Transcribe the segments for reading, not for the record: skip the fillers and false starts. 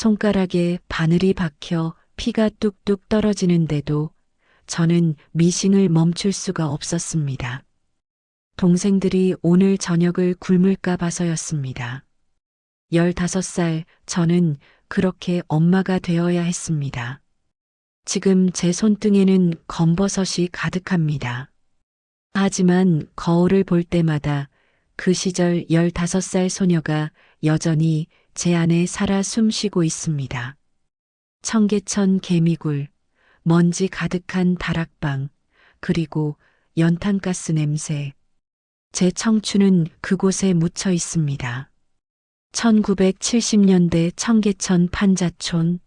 손가락에 바늘이 박혀 피가 뚝뚝 떨어지는데도 저는 미싱을 멈출 수가 없었습니다. 동생들이 오늘 저녁을 굶을까 봐서였습니다. 15살 저는 그렇게 엄마가 되어야 했습니다. 지금 제 손등에는 검버섯이 가득합니다. 하지만 거울을 볼 때마다 그 시절 15살 소녀가 여전히 제 안에 살아 숨쉬고 있습니다. 청계천 개미굴, 먼지 가득한 다락방, 그리고 연탄가스 냄새. 제 청춘은 그곳에 묻혀 있습니다. 1970년대 청계천 판자촌.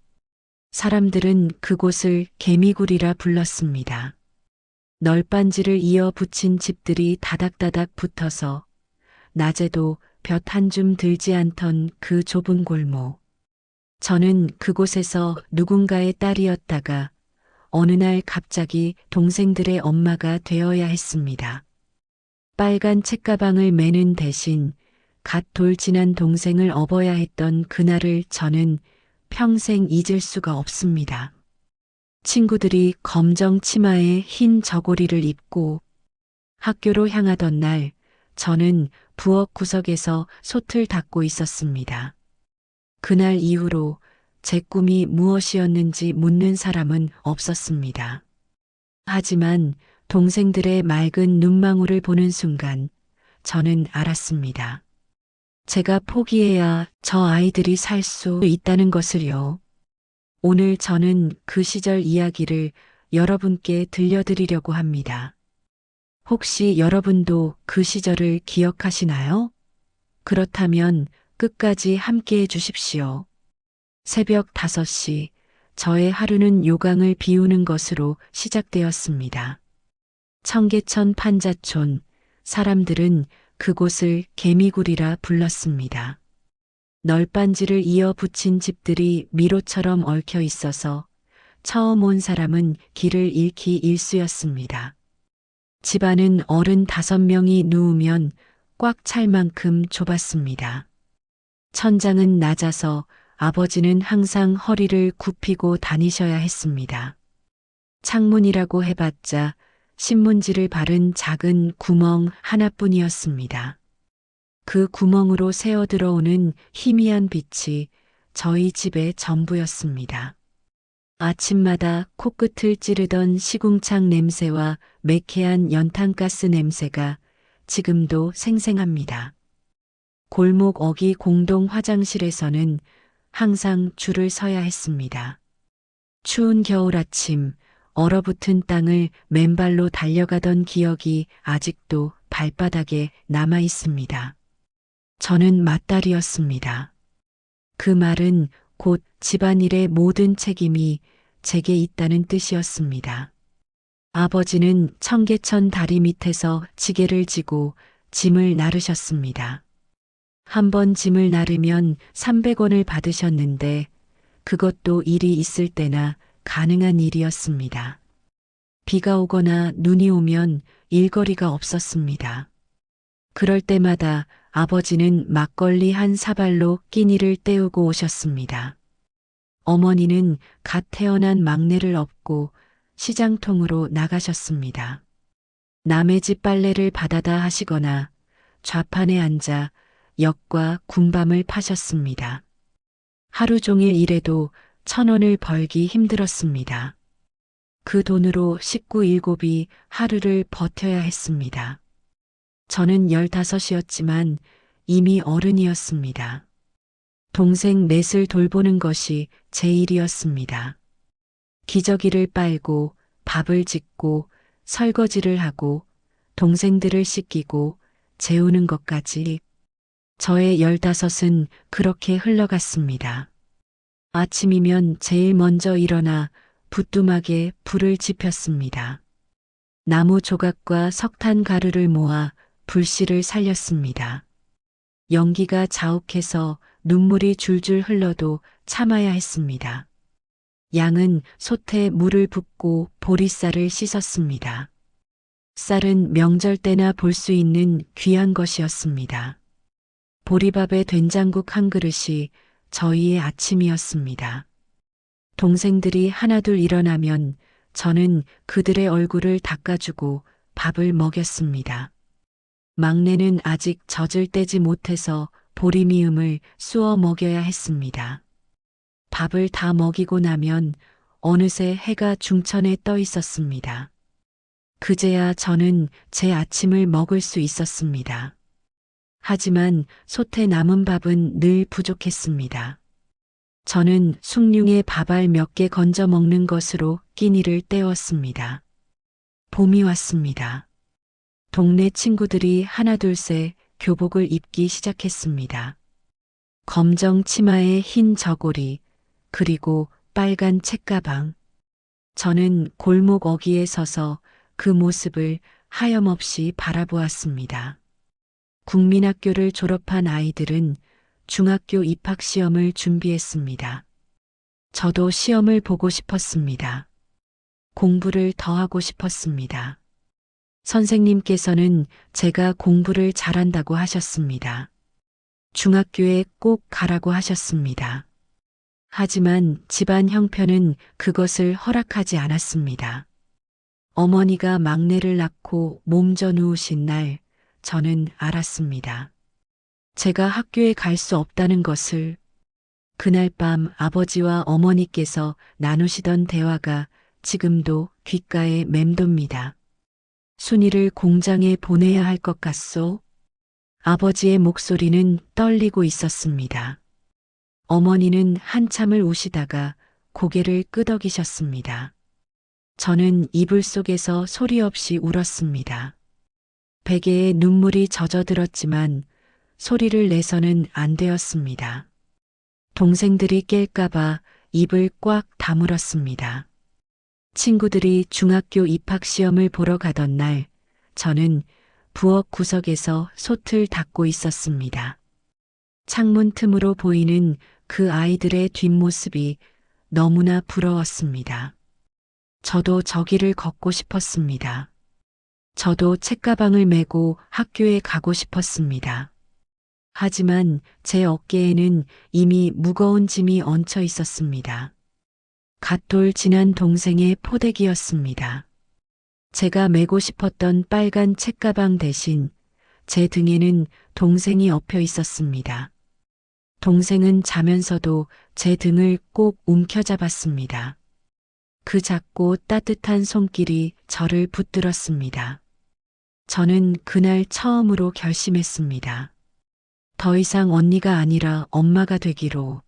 사람들은 그곳을 개미굴이라 불렀습니다. 널빤지를 이어 붙인 집들이 다닥다닥 붙어서 낮에도 볕 한 줌 들지 않던 그 좁은 골목. 저는 그곳에서 누군가의 딸이었다가 어느 날 갑자기 동생들의 엄마가 되어야 했습니다. 빨간 책가방을 매는 대신 갓 돌 지난 동생을 업어야 했던 그날을 저는 평생 잊을 수가 없습니다. 친구들이 검정 치마에 흰 저고리를 입고 학교로 향하던 날 저는 부엌 구석에서 솥을 닦고 있었습니다. 그날 이후로 제 꿈이 무엇이었는지 묻는 사람은 없었습니다. 하지만 동생들의 맑은 눈망울을 보는 순간 저는 알았습니다. 제가 포기해야 저 아이들이 살 수 있다는 것을요. 오늘 저는 그 시절 이야기를 여러분께 들려드리려고 합니다. 혹시 여러분도 그 시절을 기억하시나요? 그렇다면 끝까지 함께 해 주십시오. 새벽 5시, 저의 하루는 요강을 비우는 것으로 시작되었습니다. 청계천 판자촌, 사람들은 그곳을 개미굴이라 불렀습니다. 널빤지를 이어 붙인 집들이 미로처럼 얽혀 있어서 처음 온 사람은 길을 잃기 일쑤였습니다. 집안은 어른 5명이 누우면 꽉 찰 만큼 좁았습니다. 천장은 낮아서 아버지는 항상 허리를 굽히고 다니셔야 했습니다. 창문이라고 해봤자 신문지를 바른 작은 구멍 하나뿐이었습니다. 그 구멍으로 새어 들어오는 희미한 빛이 저희 집의 전부였습니다. 아침마다 코끝을 찌르던 시궁창 냄새와 매캐한 연탄가스 냄새가 지금도 생생합니다. 골목 어귀 공동 화장실에서는 항상 줄을 서야 했습니다. 추운 겨울 아침, 얼어붙은 땅을 맨발로 달려가던 기억이 아직도 발바닥에 남아 있습니다. 저는 맏딸이었습니다. 그 말은 곧 집안일의 모든 책임이 제게 있다는 뜻이었습니다. 아버지는 청계천 다리 밑에서 지게를 지고 짐을 나르셨습니다. 한 번 짐을 나르면 300원을 받으셨는데 그것도 일이 있을 때나 가능한 일이었습니다. 비가 오거나 눈이 오면 일거리가 없었습니다. 그럴 때마다 아버지는 막걸리 한 사발로 끼니를 때우고 오셨습니다. 어머니는 갓 태어난 막내를 업고 시장통으로 나가셨습니다. 남의 집 빨래를 받아다 하시거나 좌판에 앉아 역과 군밤을 파셨습니다. 하루 종일 일해도 1,000원을 벌기 힘들었습니다. 그 돈으로 식구 7이 하루를 버텨야 했습니다. 저는 15이었지만 이미 어른이었습니다. 동생 넷을 돌보는 것이 제 일이었습니다. 기저귀를 빨고 밥을 짓고 설거지를 하고 동생들을 씻기고 재우는 것까지 저의 15은 그렇게 흘러갔습니다. 아침이면 제일 먼저 일어나 부뚜막에 불을 지폈습니다. 나무 조각과 석탄 가루를 모아 불씨를 살렸습니다. 연기가 자욱해서 눈물이 줄줄 흘러도 참아야 했습니다. 양은 솥에 물을 붓고 보리쌀을 씻었습니다. 쌀은 명절 때나 볼 수 있는 귀한 것이었습니다. 보리밥에 된장국 한 그릇이 저희의 아침이었습니다. 동생들이 하나둘 일어나면 저는 그들의 얼굴을 닦아주고 밥을 먹였습니다. 막내는 아직 젖을 떼지 못해서 보리미음을 쑤어 먹여야 했습니다. 밥을 다 먹이고 나면 어느새 해가 중천에 떠 있었습니다. 그제야 저는 제 아침을 먹을 수 있었습니다. 하지만 솥에 남은 밥은 늘 부족했습니다. 저는 숭늉에 밥알 몇 개 건져 먹는 것으로 끼니를 때웠습니다. 봄이 왔습니다. 동네 친구들이 하나둘씩 교복을 입기 시작했습니다. 검정 치마에 흰 저고리, 그리고 빨간 책가방. 저는 골목 어귀에 서서 그 모습을 하염없이 바라보았습니다. 국민학교를 졸업한 아이들은 중학교 입학시험을 준비했습니다. 저도 시험을 보고 싶었습니다. 공부를 더 하고 싶었습니다. 선생님께서는 제가 공부를 잘한다고 하셨습니다. 중학교에 꼭 가라고 하셨습니다. 하지만 집안 형편은 그것을 허락하지 않았습니다. 어머니가 막내를 낳고 몸져 누우신 날, 저는 알았습니다. 제가 학교에 갈 수 없다는 것을. 그날 밤 아버지와 어머니께서 나누시던 대화가 지금도 귓가에 맴돕니다. 순이를 공장에 보내야 할 것 같소? 아버지의 목소리는 떨리고 있었습니다. 어머니는 한참을 우시다가 고개를 끄덕이셨습니다. 저는 이불 속에서 소리 없이 울었습니다. 베개에 눈물이 젖어들었지만 소리를 내서는 안 되었습니다. 동생들이 깰까봐 입을 꽉 다물었습니다. 친구들이 중학교 입학시험을 보러 가던 날, 저는 부엌 구석에서 솥을 닦고 있었습니다. 창문 틈으로 보이는 그 아이들의 뒷모습이 너무나 부러웠습니다. 저도 저기를 걷고 싶었습니다. 저도 책가방을 메고 학교에 가고 싶었습니다. 하지만 제 어깨에는 이미 무거운 짐이 얹혀 있었습니다. 갓돌 지난 동생의 포대기였습니다. 제가 메고 싶었던 빨간 책가방 대신 제 등에는 동생이 엎여 있었습니다. 동생은 자면서도 제 등을 꼭 움켜잡았습니다. 그 작고 따뜻한 손길이 저를 붙들었습니다. 저는 그날 처음으로 결심했습니다. 더 이상 언니가 아니라 엄마가 되기로.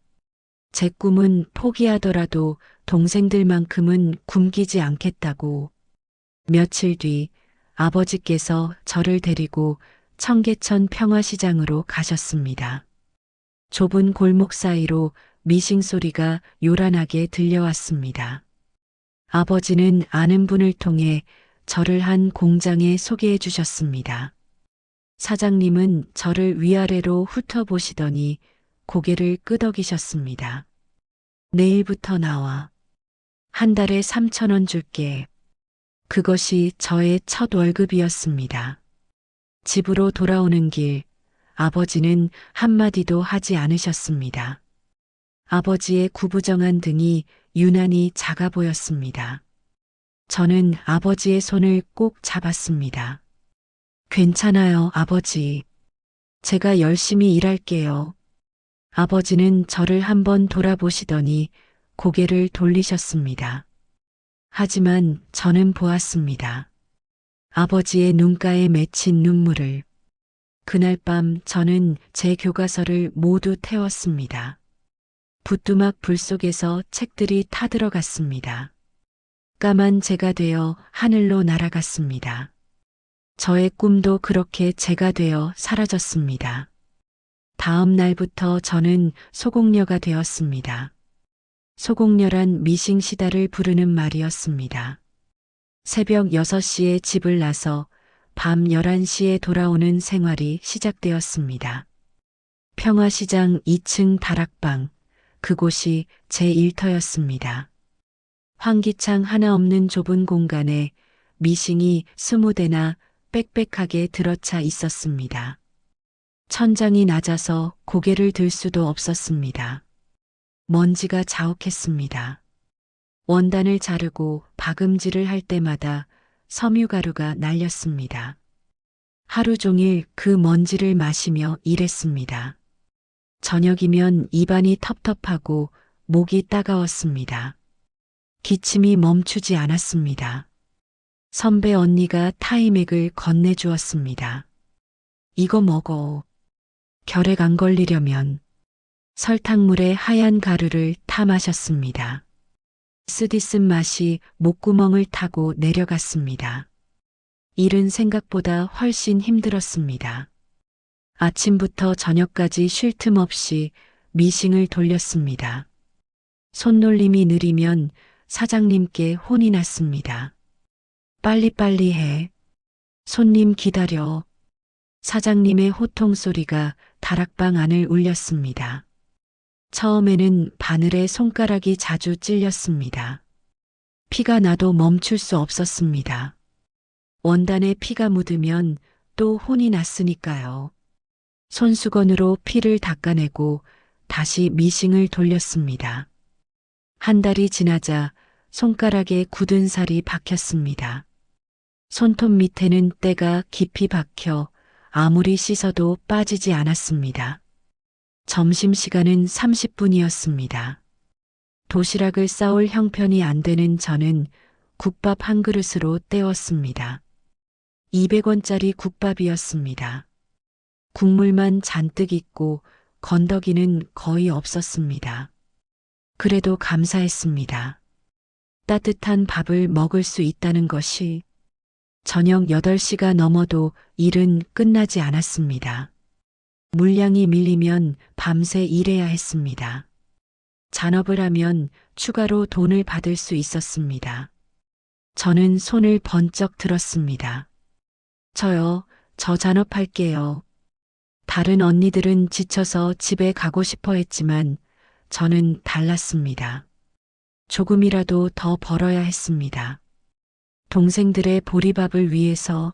제 꿈은 포기하더라도 동생들만큼은 굶기지 않겠다고. 며칠 뒤 아버지께서 저를 데리고 청계천 평화시장으로 가셨습니다. 좁은 골목 사이로 미싱 소리가 요란하게 들려왔습니다. 아버지는 아는 분을 통해 저를 한 공장에 소개해 주셨습니다. 사장님은 저를 위아래로 훑어보시더니 고개를 끄덕이셨습니다. 내일부터 나와. 한 달에 3,000원 줄게. 그것이 저의 첫 월급이었습니다. 집으로 돌아오는 길, 아버지는 한마디도 하지 않으셨습니다. 아버지의 구부정한 등이 유난히 작아 보였습니다. 저는 아버지의 손을 꼭 잡았습니다. 괜찮아요, 아버지. 제가 열심히 일할게요. 아버지는 저를 한번 돌아보시더니 고개를 돌리셨습니다. 하지만 저는 보았습니다. 아버지의 눈가에 맺힌 눈물을. 그날 밤 저는 제 교과서를 모두 태웠습니다. 부뚜막 불 속에서 책들이 타들어갔습니다. 까만 재가 되어 하늘로 날아갔습니다. 저의 꿈도 그렇게 재가 되어 사라졌습니다. 다음 날부터 저는 소공녀가 되었습니다. 소공녀란 미싱시다를 부르는 말이었습니다. 새벽 6시에 집을 나서 밤 11시에 돌아오는 생활이 시작되었습니다. 평화시장 2층 다락방, 그곳이 제 일터였습니다. 환기창 하나 없는 좁은 공간에 미싱이 20대나 빽빽하게 들어차 있었습니다. 천장이 낮아서 고개를 들 수도 없었습니다. 먼지가 자욱했습니다. 원단을 자르고 박음질을 할 때마다 섬유가루가 날렸습니다. 하루 종일 그 먼지를 마시며 일했습니다. 저녁이면 입안이 텁텁하고 목이 따가웠습니다. 기침이 멈추지 않았습니다. 선배 언니가 타이맥을 건네주었습니다. 이거 먹어. 결핵 안 걸리려면. 설탕물에 하얀 가루를 타 마셨습니다. 쓰디쓴 맛이 목구멍을 타고 내려갔습니다. 일은 생각보다 훨씬 힘들었습니다. 아침부터 저녁까지 쉴 틈 없이 미싱을 돌렸습니다. 손놀림이 느리면 사장님께 혼이 났습니다. 빨리빨리 해. 손님 기다려. 사장님의 호통 소리가 다락방 안을 울렸습니다. 처음에는 바늘에 손가락이 자주 찔렸습니다. 피가 나도 멈출 수 없었습니다. 원단에 피가 묻으면 또 혼이 났으니까요. 손수건으로 피를 닦아내고 다시 미싱을 돌렸습니다. 한 달이 지나자 손가락에 굳은 살이 박혔습니다. 손톱 밑에는 때가 깊이 박혀 아무리 씻어도 빠지지 않았습니다. 점심시간은 30분이었습니다. 도시락을 싸올 형편이 안 되는 저는 국밥 한 그릇으로 때웠습니다. 200원짜리 국밥이었습니다. 국물만 잔뜩 있고 건더기는 거의 없었습니다. 그래도 감사했습니다. 따뜻한 밥을 먹을 수 있다는 것이. 저녁 8시가 넘어도 일은 끝나지 않았습니다. 물량이 밀리면 밤새 일해야 했습니다. 잔업을 하면 추가로 돈을 받을 수 있었습니다. 저는 손을 번쩍 들었습니다. 저 잔업할게요. 다른 언니들은 지쳐서 집에 가고 싶어 했지만 저는 달랐습니다. 조금이라도 더 벌어야 했습니다. 동생들의 보리밥을 위해서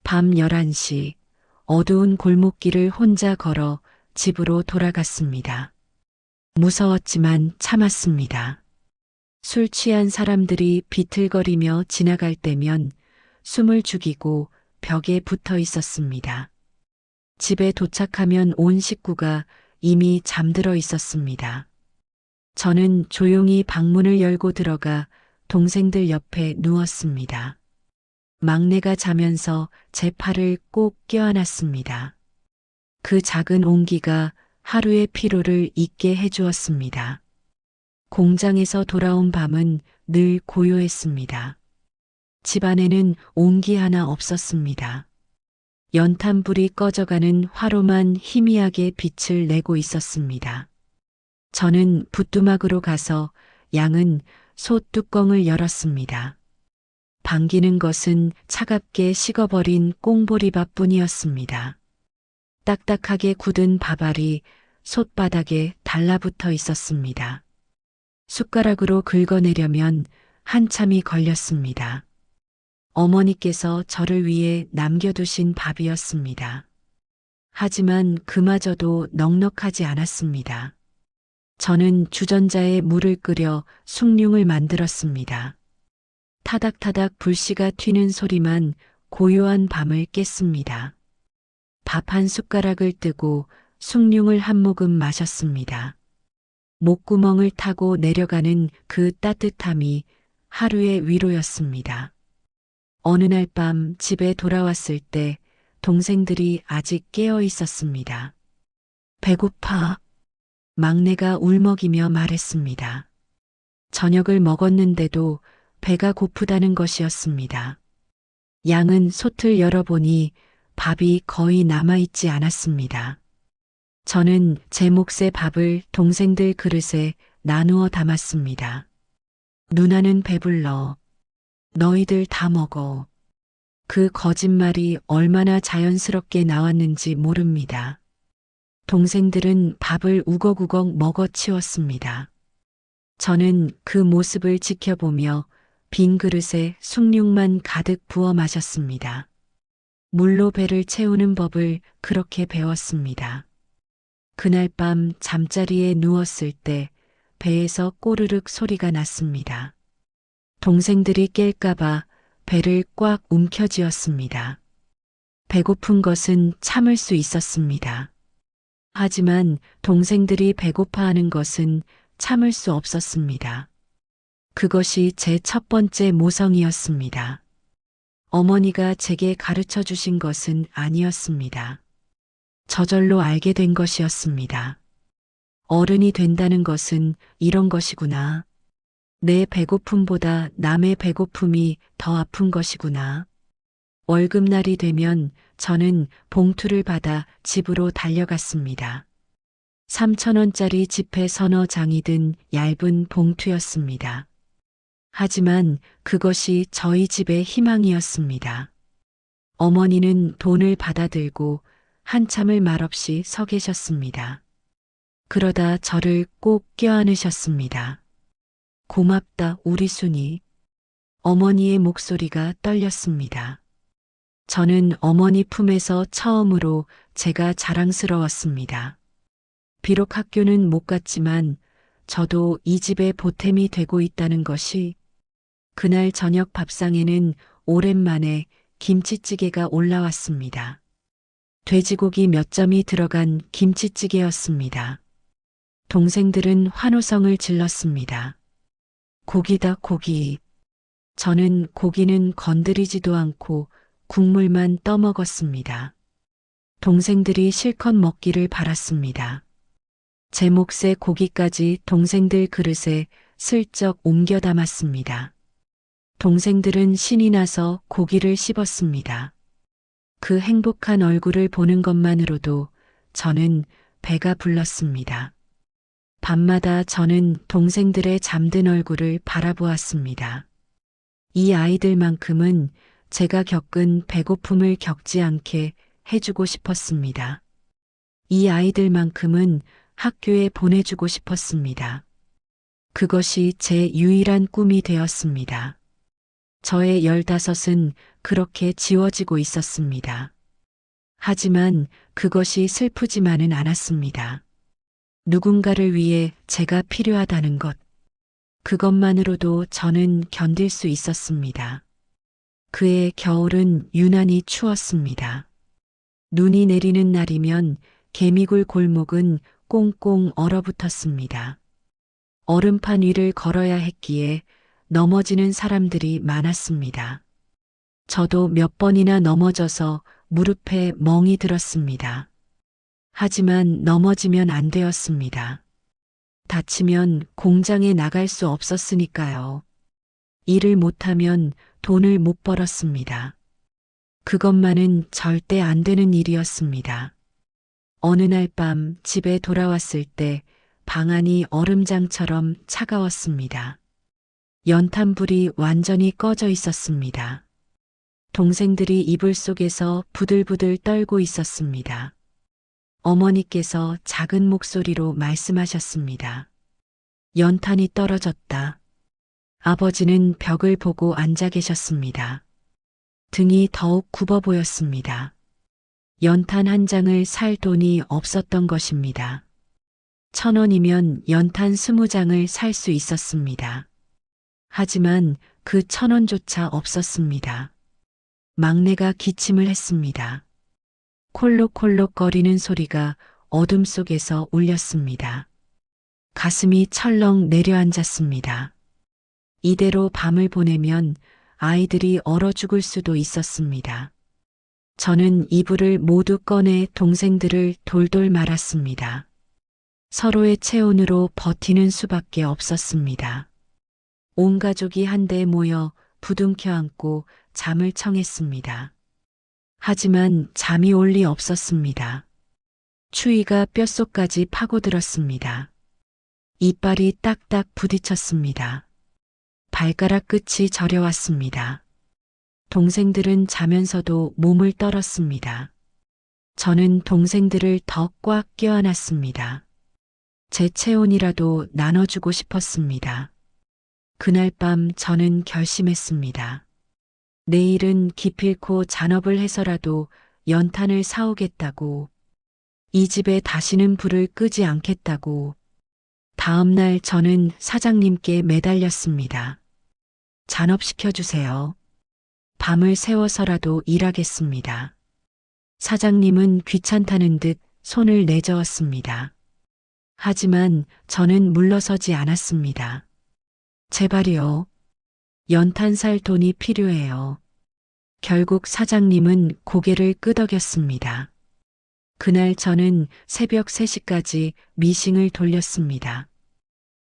밤 11시 어두운 골목길을 혼자 걸어 집으로 돌아갔습니다. 무서웠지만 참았습니다. 술 취한 사람들이 비틀거리며 지나갈 때면 숨을 죽이고 벽에 붙어 있었습니다. 집에 도착하면 온 식구가 이미 잠들어 있었습니다. 저는 조용히 방문을 열고 들어가 동생들 옆에 누웠습니다. 막내가 자면서 제 팔을 꼭 껴안았습니다. 그 작은 온기가 하루의 피로를 잊게 해주었습니다. 공장에서 돌아온 밤은 늘 고요했습니다. 집안에는 온기 하나 없었습니다. 연탄불이 꺼져가는 화로만 희미하게 빛을 내고 있었습니다. 저는 부뚜막으로 가서 양은 솥 뚜껑을 열었습니다. 반기는 것은 차갑게 식어버린 꽁보리밥 뿐이었습니다. 딱딱하게 굳은 밥알이 솥바닥에 달라붙어 있었습니다. 숟가락으로 긁어내려면 한참이 걸렸습니다. 어머니께서 저를 위해 남겨두신 밥이었습니다. 하지만 그마저도 넉넉하지 않았습니다. 저는 주전자에 물을 끓여 숭늉을 만들었습니다. 타닥타닥 불씨가 튀는 소리만 고요한 밤을 깼습니다. 밥 한 숟가락을 뜨고 숭늉을 한 모금 마셨습니다. 목구멍을 타고 내려가는 그 따뜻함이 하루의 위로였습니다. 어느 날 밤 집에 돌아왔을 때 동생들이 아직 깨어 있었습니다. 배고파. 막내가 울먹이며 말했습니다. 저녁을 먹었는데도 배가 고프다는 것이었습니다. 양은 솥을 열어보니 밥이 거의 남아있지 않았습니다. 저는 제 몫의 밥을 동생들 그릇에 나누어 담았습니다. 누나는 배불러. 너희들 다 먹어. 그 거짓말이 얼마나 자연스럽게 나왔는지 모릅니다. 동생들은 밥을 우걱우걱 먹어치웠습니다. 저는 그 모습을 지켜보며 빈 그릇에 숭늉만 가득 부어 마셨습니다. 물로 배를 채우는 법을 그렇게 배웠습니다. 그날 밤 잠자리에 누웠을 때 배에서 꼬르륵 소리가 났습니다. 동생들이 깰까봐 배를 꽉 움켜쥐었습니다. 배고픈 것은 참을 수 있었습니다. 하지만 동생들이 배고파하는 것은 참을 수 없었습니다. 그것이 제 첫 번째 모성이었습니다. 어머니가 제게 가르쳐 주신 것은 아니었습니다. 저절로 알게 된 것이었습니다. 어른이 된다는 것은 이런 것이구나. 내 배고픔보다 남의 배고픔이 더 아픈 것이구나. 월급날이 되면 저는 봉투를 받아 집으로 달려갔습니다. 3,000원짜리 지폐 서너 장이 든 얇은 봉투였습니다. 하지만 그것이 저희 집의 희망이었습니다. 어머니는 돈을 받아들고 한참을 말없이 서 계셨습니다. 그러다 저를 꼭 껴안으셨습니다. 고맙다, 우리 순이. 어머니의 목소리가 떨렸습니다. 저는 어머니 품에서 처음으로 제가 자랑스러웠습니다. 비록 학교는 못 갔지만 저도 이 집의 보탬이 되고 있다는 것이. 그날 저녁 밥상에는 오랜만에 김치찌개가 올라왔습니다. 돼지고기 몇 점이 들어간 김치찌개였습니다. 동생들은 환호성을 질렀습니다. 고기다, 고기. 저는 고기는 건드리지도 않고 국물만 떠먹었습니다. 동생들이 실컷 먹기를 바랐습니다. 제 몫의 고기까지 동생들 그릇에 슬쩍 옮겨 담았습니다. 동생들은 신이 나서 고기를 씹었습니다. 그 행복한 얼굴을 보는 것만으로도 저는 배가 불렀습니다. 밤마다 저는 동생들의 잠든 얼굴을 바라보았습니다. 이 아이들만큼은 제가 겪은 배고픔을 겪지 않게 해주고 싶었습니다. 이 아이들만큼은 학교에 보내주고 싶었습니다. 그것이 제 유일한 꿈이 되었습니다. 저의 15은 그렇게 지워지고 있었습니다. 하지만 그것이 슬프지만은 않았습니다. 누군가를 위해 제가 필요하다는 것, 그것만으로도 저는 견딜 수 있었습니다. 그해 겨울은 유난히 추웠습니다. 눈이 내리는 날이면 개미굴 골목은 꽁꽁 얼어붙었습니다. 얼음판 위를 걸어야 했기에 넘어지는 사람들이 많았습니다. 저도 몇 번이나 넘어져서 무릎에 멍이 들었습니다. 하지만 넘어지면 안 되었습니다. 다치면 공장에 나갈 수 없었으니까요. 일을 못하면 돈을 못 벌었습니다. 그것만은 절대 안 되는 일이었습니다. 어느 날 밤 집에 돌아왔을 때 방안이 얼음장처럼 차가웠습니다. 연탄불이 완전히 꺼져 있었습니다. 동생들이 이불 속에서 부들부들 떨고 있었습니다. 어머니께서 작은 목소리로 말씀하셨습니다. 연탄이 떨어졌다. 아버지는 벽을 보고 앉아 계셨습니다. 등이 더욱 굽어 보였습니다. 연탄 한 장을 살 돈이 없었던 것입니다. 1,000원이면 연탄 20장을 살 수 있었습니다. 하지만 그 1,000원조차 없었습니다. 막내가 기침을 했습니다. 콜록콜록 거리는 소리가 어둠 속에서 울렸습니다. 가슴이 철렁 내려앉았습니다. 이대로 밤을 보내면 아이들이 얼어 죽을 수도 있었습니다. 저는 이불을 모두 꺼내 동생들을 돌돌 말았습니다. 서로의 체온으로 버티는 수밖에 없었습니다. 온 가족이 한데 모여 부둥켜 안고 잠을 청했습니다. 하지만 잠이 올 리 없었습니다. 추위가 뼛속까지 파고들었습니다. 이빨이 딱딱 부딪혔습니다. 발가락 끝이 저려왔습니다. 동생들은 자면서도 몸을 떨었습니다. 저는 동생들을 더 꽉 껴안았습니다. 제 체온이라도 나눠주고 싶었습니다. 그날 밤 저는 결심했습니다. 내일은 기필코 잔업을 해서라도 연탄을 사오겠다고, 이 집에 다시는 불을 끄지 않겠다고, 다음 날 저는 사장님께 매달렸습니다. 잔업시켜주세요. 밤을 새워서라도 일하겠습니다. 사장님은 귀찮다는 듯 손을 내저었습니다. 하지만 저는 물러서지 않았습니다. 제발요. 연탄 살 돈이 필요해요. 결국 사장님은 고개를 끄덕였습니다. 그날 저는 새벽 3시까지 미싱을 돌렸습니다.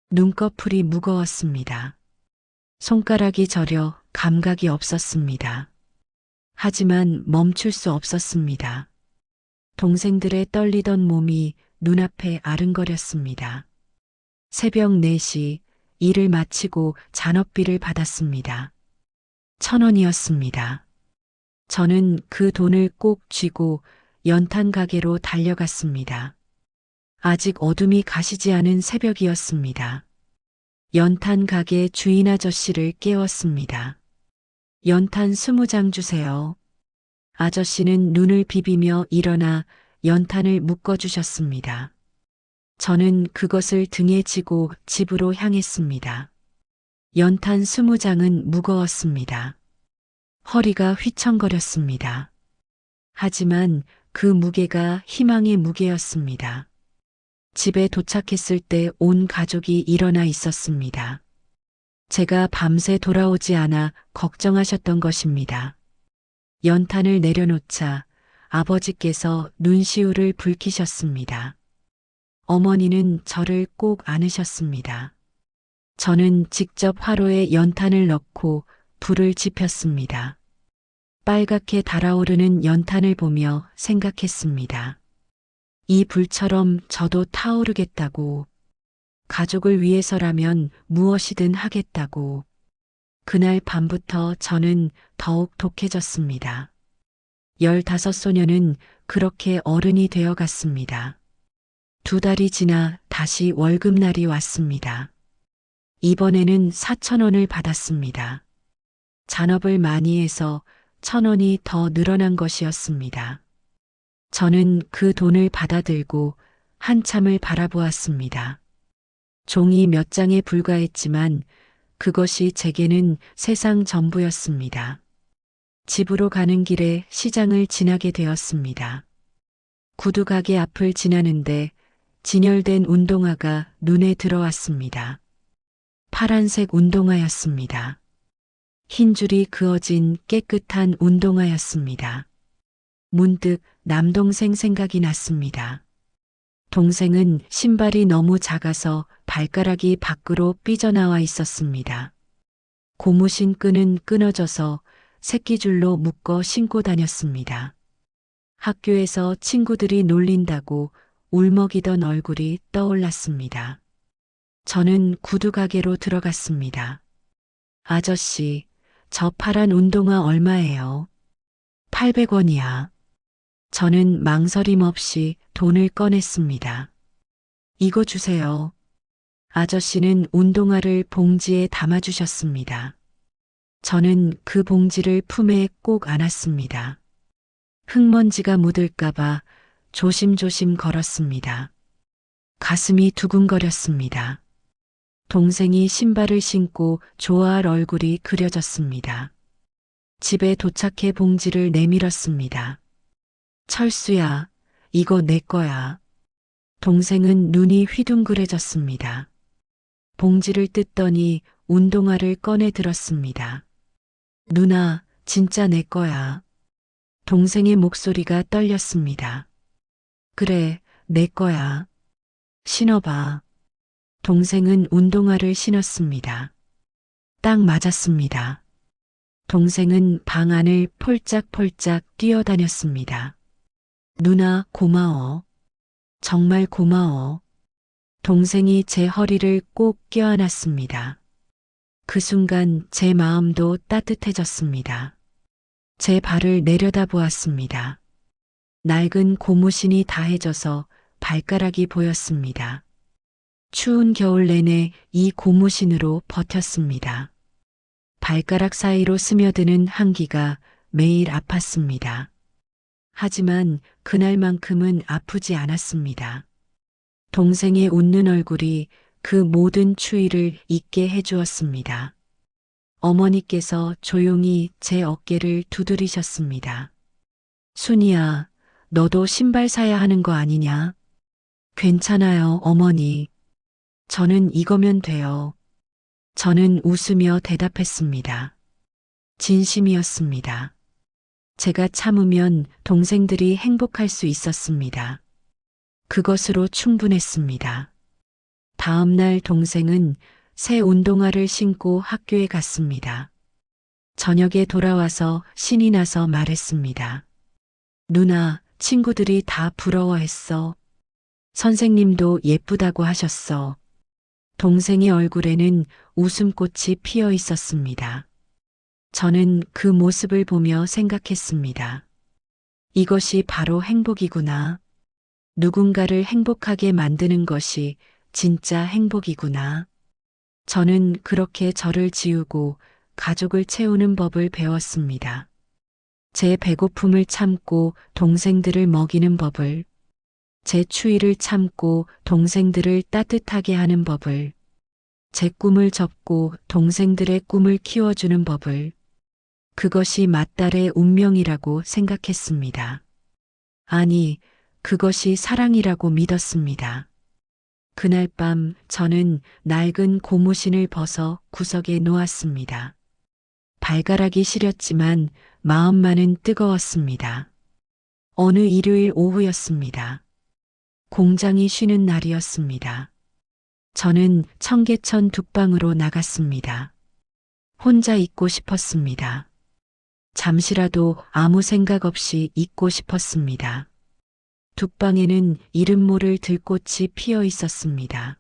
눈꺼풀이 무거웠습니다. 손가락이 저려 감각이 없었습니다. 하지만 멈출 수 없었습니다. 동생들의 떨리던 몸이 눈앞에 아른거렸습니다. 새벽 4시 일을 마치고 잔업비를 받았습니다. 1,000원이었습니다. 저는 그 돈을 꼭 쥐고 연탄 가게로 달려갔습니다. 아직 어둠이 가시지 않은 새벽이었습니다. 연탄 가게 주인 아저씨를 깨웠습니다. 연탄 20장 주세요. 아저씨는 눈을 비비며 일어나 연탄을 묶어주셨습니다. 저는 그것을 등에 지고 집으로 향했습니다. 연탄 20장은 무거웠습니다. 허리가 휘청거렸습니다. 하지만 그 무게가 희망의 무게였습니다. 집에 도착했을 때 온 가족이 일어나 있었습니다. 제가 밤새 돌아오지 않아 걱정하셨던 것입니다. 연탄을 내려놓자 아버지께서 눈시울을 붉히셨습니다. 어머니는 저를 꼭 안으셨습니다. 저는 직접 화로에 연탄을 넣고 불을 지폈습니다. 빨갛게 달아오르는 연탄을 보며 생각했습니다. 이 불처럼 저도 타오르겠다고, 가족을 위해서라면 무엇이든 하겠다고. 그날 밤부터 저는 더욱 독해졌습니다. 15소녀는 그렇게 어른이 되어 갔습니다. 2달이 지나 다시 월급날이 왔습니다. 이번에는 4,000원을 받았습니다. 잔업을 많이 해서 1,000원이 더 늘어난 것이었습니다. 저는 그 돈을 받아들고 한참을 바라보았습니다. 종이 몇 장에 불과했지만 그것이 제게는 세상 전부였습니다. 집으로 가는 길에 시장을 지나게 되었습니다. 구두 가게 앞을 지나는데 진열된 운동화가 눈에 들어왔습니다. 파란색 운동화였습니다. 흰 줄이 그어진 깨끗한 운동화였습니다. 문득 남동생 생각이 났습니다. 동생은 신발이 너무 작아서 발가락이 밖으로 삐져나와 있었습니다. 고무신 끈은 끊어져서 새끼줄로 묶어 신고 다녔습니다. 학교에서 친구들이 놀린다고 울먹이던 얼굴이 떠올랐습니다. 저는 구두 가게로 들어갔습니다. 아저씨, 저 파란 운동화 얼마예요? 800원이야. 저는 망설임 없이 돈을 꺼냈습니다. 이거 주세요. 아저씨는 운동화를 봉지에 담아주셨습니다. 저는 그 봉지를 품에 꼭 안았습니다. 흙먼지가 묻을까봐 조심조심 걸었습니다. 가슴이 두근거렸습니다. 동생이 신발을 신고 좋아할 얼굴이 그려졌습니다. 집에 도착해 봉지를 내밀었습니다. 철수야, 이거 내 거야. 동생은 눈이 휘둥그레졌습니다. 봉지를 뜯더니 운동화를 꺼내 들었습니다. 누나, 진짜 내 거야. 동생의 목소리가 떨렸습니다. 그래, 내 거야. 신어봐. 동생은 운동화를 신었습니다. 딱 맞았습니다. 동생은 방 안을 폴짝폴짝 뛰어다녔습니다. 누나, 고마워. 정말 고마워. 동생이 제 허리를 꼭 껴안았습니다. 그 순간 제 마음도 따뜻해졌습니다. 제 발을 내려다보았습니다. 낡은 고무신이 다해져서 발가락이 보였습니다. 추운 겨울 내내 이 고무신으로 버텼습니다. 발가락 사이로 스며드는 한기가 매일 아팠습니다. 하지만 그날만큼은 아프지 않았습니다. 동생의 웃는 얼굴이 그 모든 추위를 잊게 해주었습니다. 어머니께서 조용히 제 어깨를 두드리셨습니다. 순이야, 너도 신발 사야 하는 거 아니냐? 괜찮아요, 어머니. 저는 이거면 돼요. 저는 웃으며 대답했습니다. 진심이었습니다. 제가 참으면 동생들이 행복할 수 있었습니다. 그것으로 충분했습니다. 다음 날 동생은 새 운동화를 신고 학교에 갔습니다. 저녁에 돌아와서 신이 나서 말했습니다. 누나, 친구들이 다 부러워했어. 선생님도 예쁘다고 하셨어. 동생의 얼굴에는 웃음꽃이 피어 있었습니다. 저는 그 모습을 보며 생각했습니다. 이것이 바로 행복이구나. 누군가를 행복하게 만드는 것이 진짜 행복이구나. 저는 그렇게 저를 지우고 가족을 채우는 법을 배웠습니다. 제 배고픔을 참고 동생들을 먹이는 법을, 제 추위를 참고 동생들을 따뜻하게 하는 법을, 제 꿈을 접고 동생들의 꿈을 키워주는 법을, 그것이 맏딸의 운명이라고 생각했습니다. 아니, 그것이 사랑이라고 믿었습니다. 그날 밤 저는 낡은 고무신을 벗어 구석에 놓았습니다. 발가락이 시렸지만 마음만은 뜨거웠습니다. 어느 일요일 오후였습니다. 공장이 쉬는 날이었습니다. 저는 청계천 둑방으로 나갔습니다. 혼자 있고 싶었습니다. 잠시라도 아무 생각 없이 있고 싶었습니다. 둑방에는 이름 모를 들꽃이 피어 있었습니다.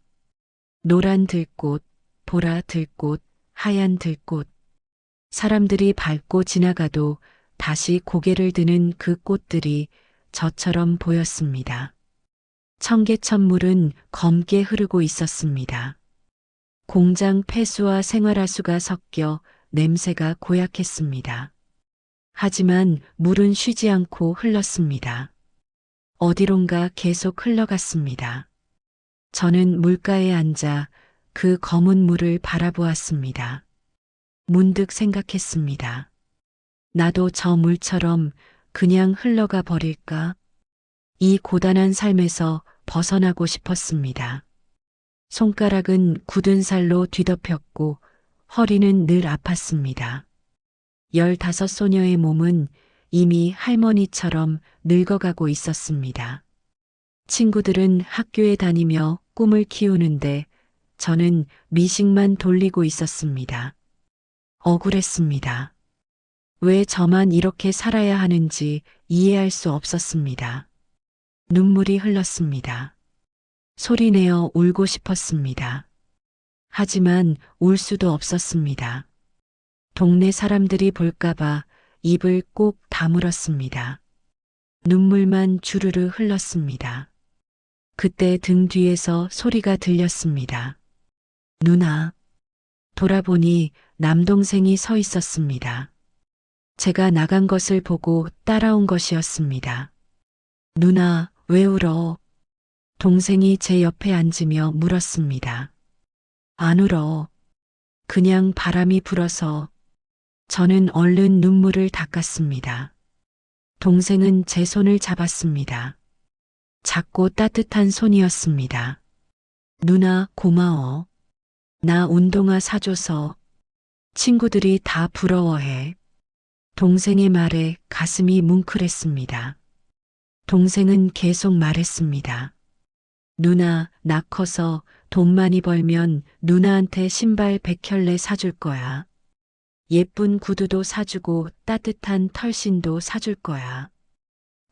노란 들꽃, 보라 들꽃, 하얀 들꽃. 사람들이 밟고 지나가도 다시 고개를 드는 그 꽃들이 저처럼 보였습니다. 청계천물은 검게 흐르고 있었습니다. 공장 폐수와 생활하수가 섞여 냄새가 고약했습니다. 하지만 물은 쉬지 않고 흘렀습니다. 어디론가 계속 흘러갔습니다. 저는 물가에 앉아 그 검은 물을 바라보았습니다. 문득 생각했습니다. 나도 저 물처럼 그냥 흘러가 버릴까? 이 고단한 삶에서 벗어나고 싶었습니다. 손가락은 굳은 살로 뒤덮였고 허리는 늘 아팠습니다. 15소녀의 몸은 이미 할머니처럼 늙어가고 있었습니다. 친구들은 학교에 다니며 꿈을 키우는데 저는 미식만 돌리고 있었습니다. 억울했습니다. 왜 저만 이렇게 살아야 하는지 이해할 수 없었습니다. 눈물이 흘렀습니다. 소리내어 울고 싶었습니다. 하지만 울 수도 없었습니다. 동네 사람들이 볼까봐 입을 꼭 다물었습니다. 눈물만 주르르 흘렀습니다. 그때 등 뒤에서 소리가 들렸습니다. 누나. 돌아보니 남동생이 서 있었습니다. 제가 나간 것을 보고 따라온 것이었습니다. 누나, 왜 울어? 동생이 제 옆에 앉으며 물었습니다. 안 울어. 그냥 바람이 불어서. 저는 얼른 눈물을 닦았습니다. 동생은 제 손을 잡았습니다. 작고 따뜻한 손이었습니다. 누나, 고마워. 나 운동화 사줘서. 친구들이 다 부러워해. 동생의 말에 가슴이 뭉클했습니다. 동생은 계속 말했습니다. 누나, 나 커서 돈 많이 벌면 누나한테 신발 100켤레 사줄 거야. 예쁜 구두도 사주고 따뜻한 털신도 사줄 거야.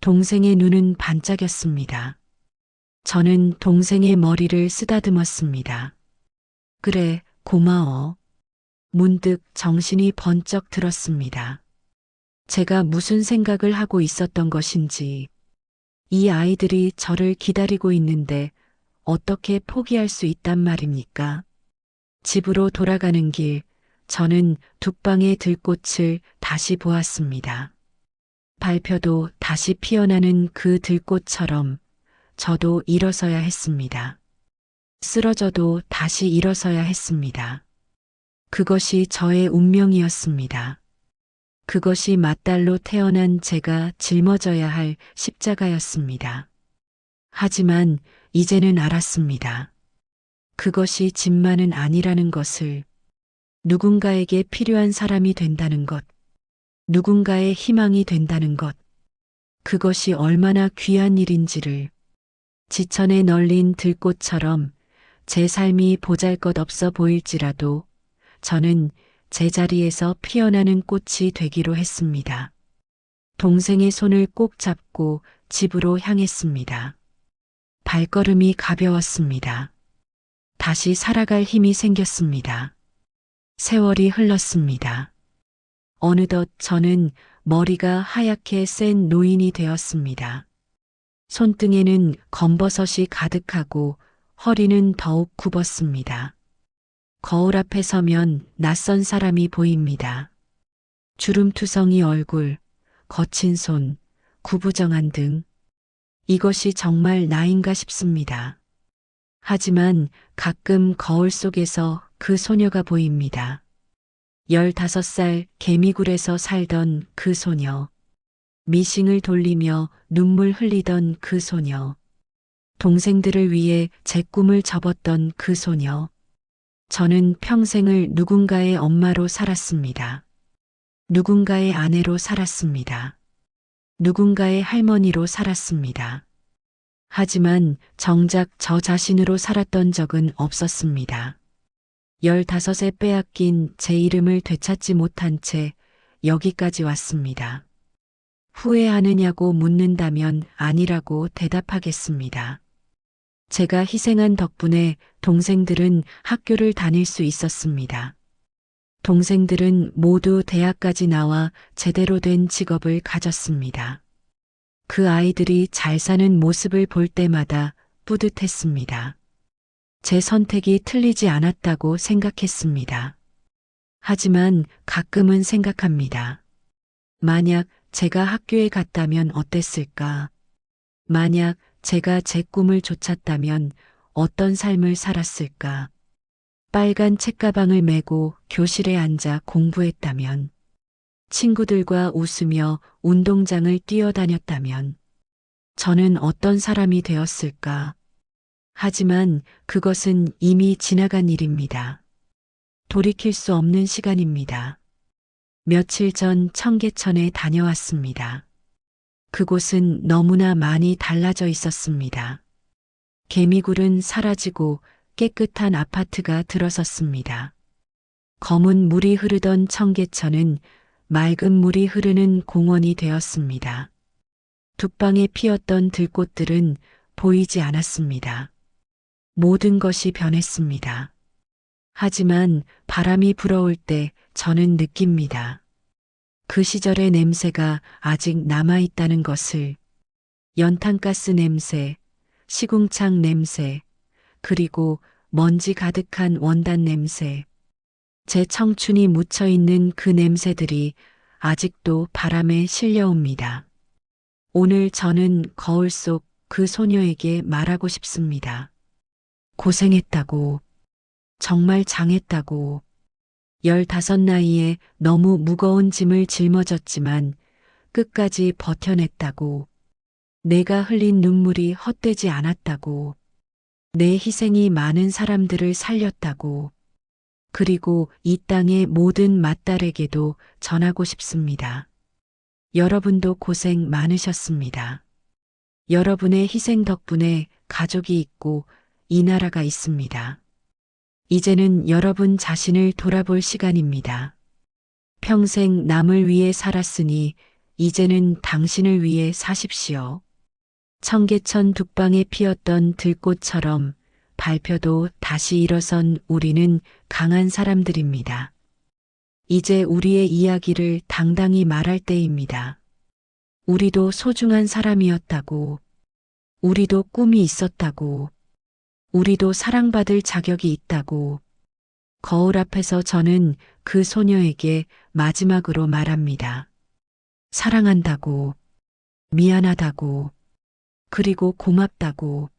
동생의 눈은 반짝였습니다. 저는 동생의 머리를 쓰다듬었습니다. 그래, 고마워. 문득 정신이 번쩍 들었습니다. 제가 무슨 생각을 하고 있었던 것인지, 이 아이들이 저를 기다리고 있는데 어떻게 포기할 수 있단 말입니까? 집으로 돌아가는 길, 저는 둑방의 들꽃을 다시 보았습니다. 발표도 다시 피어나는 그 들꽃처럼 저도 일어서야 했습니다. 쓰러져도 다시 일어서야 했습니다. 그것이 저의 운명이었습니다. 그것이 맏딸로 태어난 제가 짊어져야 할 십자가였습니다. 하지만 이제는 알았습니다. 그것이 짐만은 아니라는 것을, 누군가에게 필요한 사람이 된다는 것, 누군가의 희망이 된다는 것, 그것이 얼마나 귀한 일인지를, 지천에 널린 들꽃처럼 제 삶이 보잘것없어 보일지라도 저는 제자리에서 피어나는 꽃이 되기로 했습니다. 동생의 손을 꼭 잡고 집으로 향했습니다. 발걸음이 가벼웠습니다. 다시 살아갈 힘이 생겼습니다. 세월이 흘렀습니다. 어느덧 저는 머리가 하얗게 센 노인이 되었습니다. 손등에는 검버섯이 가득하고 허리는 더욱 굽었습니다. 거울 앞에 서면 낯선 사람이 보입니다. 주름투성이 얼굴, 거친 손, 구부정한 등. 이것이 정말 나인가 싶습니다. 하지만 가끔 거울 속에서 그 소녀가 보입니다. 15살 개미굴에서 살던 그 소녀. 미싱을 돌리며 눈물 흘리던 그 소녀. 동생들을 위해 제 꿈을 접었던 그 소녀. 저는 평생을 누군가의 엄마로 살았습니다. 누군가의 아내로 살았습니다. 누군가의 할머니로 살았습니다. 하지만 정작 저 자신으로 살았던 적은 없었습니다. 15에 빼앗긴 제 이름을 되찾지 못한 채 여기까지 왔습니다. 후회하느냐고 묻는다면 아니라고 대답하겠습니다. 제가 희생한 덕분에 동생들은 학교를 다닐 수 있었습니다. 동생들은 모두 대학까지 나와 제대로 된 직업을 가졌습니다. 그 아이들이 잘 사는 모습을 볼 때마다 뿌듯했습니다. 제 선택이 틀리지 않았다고 생각했습니다. 하지만 가끔은 생각합니다. 만약 제가 학교에 갔다면 어땠을까? 만약 제가 제 꿈을 쫓았다면 어떤 삶을 살았을까? 빨간 책가방을 메고 교실에 앉아 공부했다면, 친구들과 웃으며 운동장을 뛰어다녔다면, 저는 어떤 사람이 되었을까? 하지만 그것은 이미 지나간 일입니다. 돌이킬 수 없는 시간입니다. 며칠 전 청계천에 다녀왔습니다. 그곳은 너무나 많이 달라져 있었습니다. 개미굴은 사라지고 깨끗한 아파트가 들어섰습니다. 검은 물이 흐르던 청계천은 맑은 물이 흐르는 공원이 되었습니다. 둑방에 피었던 들꽃들은 보이지 않았습니다. 모든 것이 변했습니다. 하지만 바람이 불어올 때 저는 느낍니다. 그 시절의 냄새가 아직 남아있다는 것을. 연탄가스 냄새, 시궁창 냄새, 그리고 먼지 가득한 원단 냄새. 제 청춘이 묻혀있는 그 냄새들이 아직도 바람에 실려옵니다. 오늘 저는 거울 속 그 소녀에게 말하고 싶습니다. 고생했다고. 정말 장했다고. 15 나이에 너무 무거운 짐을 짊어졌지만 끝까지 버텨냈다고. 내가 흘린 눈물이 헛되지 않았다고. 내 희생이 많은 사람들을 살렸다고. 그리고 이 땅의 모든 맏딸에게도 전하고 싶습니다. 여러분도 고생 많으셨습니다. 여러분의 희생 덕분에 가족이 있고 이 나라가 있습니다. 이제는 여러분 자신을 돌아볼 시간입니다. 평생 남을 위해 살았으니 이제는 당신을 위해 사십시오. 청계천 둑방에 피었던 들꽃처럼 발표도 다시 일어선 우리는 강한 사람들입니다. 이제 우리의 이야기를 당당히 말할 때입니다. 우리도 소중한 사람이었다고. 우리도 꿈이 있었다고. 우리도 사랑받을 자격이 있다고. 거울 앞에서 저는 그 소녀에게 마지막으로 말합니다. 사랑한다고. 미안하다고. 그리고 고맙다고.